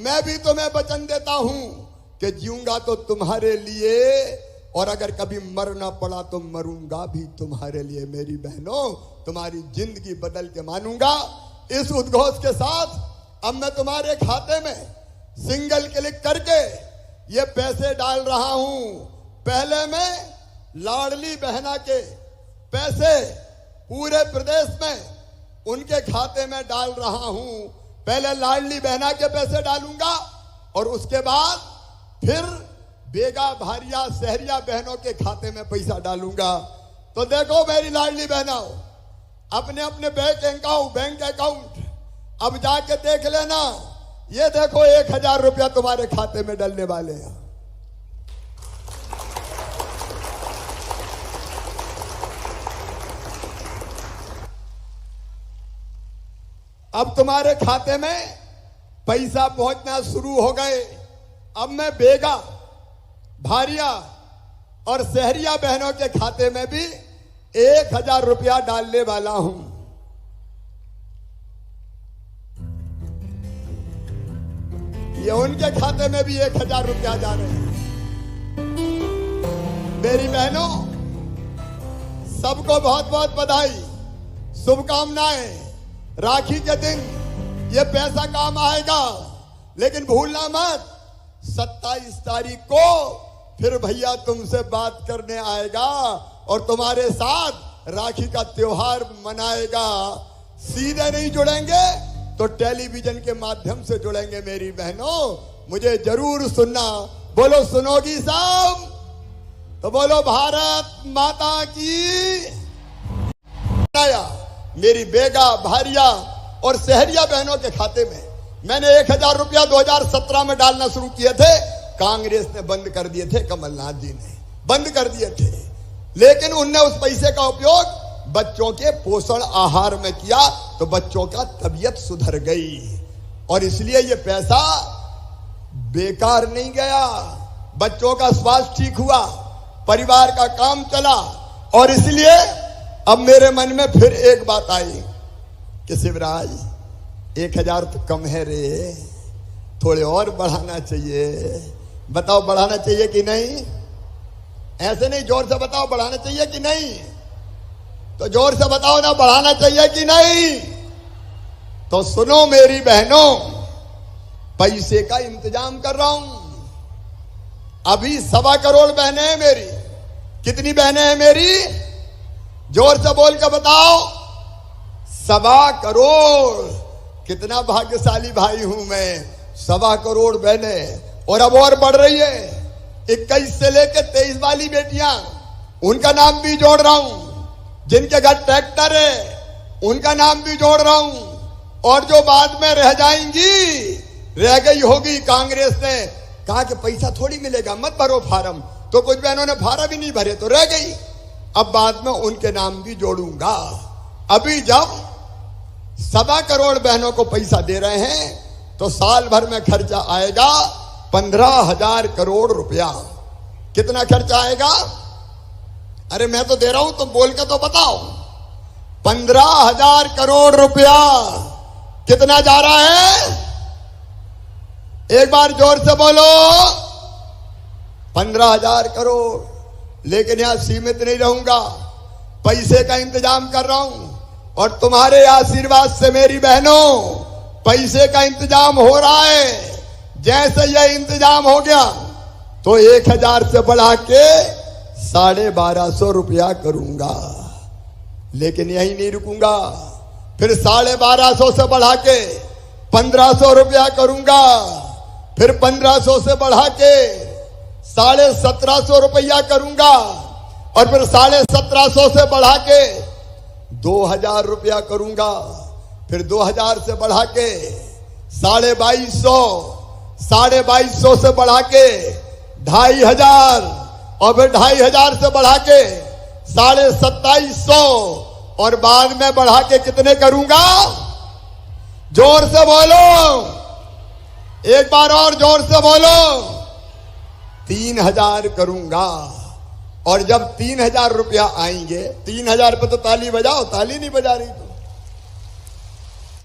मैं भी तुम्हें वचन देता हूं कि जीऊंगा तो तुम्हारे लिए, और अगर कभी मरना पड़ा तो मरूंगा भी तुम्हारे लिए। मेरी बहनों, तुम्हारी जिंदगी बदल के मानूंगा। इस उद्घोष के साथ अब मैं तुम्हारे खाते में सिंगल क्लिक करके ये पैसे डाल रहा हूं। पहले मैं लाडली बहना के पैसे पूरे प्रदेश में उनके खाते में डाल रहा हूं। पहले लाडली बहना के पैसे डालूंगा और उसके बाद फिर बेगा, भारिया, शहरिया बहनों के खाते में पैसा डालूंगा। तो देखो मेरी लाडली बहनों, अपने अपने बैंक अकाउंट अब जाके देख लेना। ये देखो 1000 रुपया तुम्हारे खाते में डलने वाले हैं। अब तुम्हारे खाते में पैसा पहुंचना शुरू हो गए। अब मैं बेगा, भारिया और शहरिया बहनों के खाते में भी 1000 रुपया डालने वाला हूं। ये उनके खाते में भी 1000 रुपया जा रहे हैं। मेरी बहनों, सबको बहुत बहुत बधाई, शुभकामनाएं। राखी के दिन ये पैसा काम आएगा, लेकिन भूलना मत 27 तारीख को फिर भैया तुमसे बात करने आएगा और तुम्हारे साथ राखी का त्योहार मनाएगा। सीधे नहीं जुड़ेंगे तो टेलीविजन के माध्यम से जुड़ेंगे। मेरी बहनों, मुझे जरूर सुनना। बोलो सुनोगी सब? तो बोलो भारत माता की। मेरी बेगा, भारिया और शहरिया बहनों के खाते में मैंने 1000 रुपया 2017 में डालना शुरू किए थे। कांग्रेस ने बंद कर दिए थे, कमलनाथ जी ने बंद कर दिए थे, लेकिन उनने उस पैसे का उपयोग बच्चों के पोषण आहार में किया तो बच्चों का तबीयत सुधर गई और इसलिए ये पैसा बेकार नहीं गया। बच्चों का स्वास्थ्य ठीक हुआ, परिवार का काम चला और इसलिए अब मेरे मन में फिर एक बात आई कि शिवराज 1000 तो कम है रे, थोड़े और बढ़ाना चाहिए। बताओ बढ़ाना चाहिए कि नहीं? ऐसे नहीं, जोर से बताओ बढ़ाना चाहिए कि नहीं? तो जोर से बताओ ना, बढ़ाना चाहिए कि नहीं? तो सुनो मेरी बहनों, पैसे का इंतजाम कर रहा हूं। अभी 1.25 करोड़ बहनें हैं मेरी। कितनी बहनें हैं मेरी? जोर से बोल के बताओ। 1.25 करोड़। कितना भाग्यशाली भाई हूं मैं। 1.25 करोड़ बहनें, और अब और बढ़ रही है। 21 से लेकर 23 वाली बेटियां, उनका नाम भी जोड़ रहा हूं। जिनके घर ट्रैक्टर है उनका नाम भी जोड़ रहा हूं। और जो बाद में रह जाएंगी, रह गई होगी, कांग्रेस ने कहा कि पैसा थोड़ी मिलेगा, मत भरो फार्म, तो कुछ बहनों ने फार्म ही नहीं भरे तो रह गई। अब बाद में उनके नाम भी जोड़ूंगा। अभी जब 1.25 करोड़ बहनों को पैसा दे रहे हैं तो साल भर में खर्चा आएगा 15,000 करोड़ रुपया। कितना खर्चा आएगा? अरे मैं तो दे रहा हूं, तुम बोल के तो बताओ। 15,000 करोड़ रुपया। कितना जा रहा है? एक बार जोर से बोलो। 15,000 करोड़। लेकिन यहां सीमित नहीं रहूंगा, पैसे का इंतजाम कर रहा हूं और तुम्हारे आशीर्वाद से मेरी बहनों पैसे का इंतजाम हो रहा है। जैसे यह इंतजाम हो गया तो 1000 से बढ़ा के 1250 रुपया करूंगा। लेकिन यही नहीं रुकूंगा, फिर 1250 से बढ़ा के 1500 रुपया करूंगा, फिर 1500 से बढ़ा के 1750 रुपया करूंगा और फिर 1750 से बढ़ा के 2000 रुपया करूंगा, फिर 2000 से बढ़ा के 2250, 2250 से बढ़ा के 2500 और फिर 2500 से बढ़ा के 2750 और बाद में बढ़ा के कितने करूंगा? जोर से बोलो, एक बार और जोर से बोलो। 3000 करूंगा। और जब 3000 रुपया आएंगे, 3000 पे तो ताली बजाओ, ताली नहीं बजा रही तो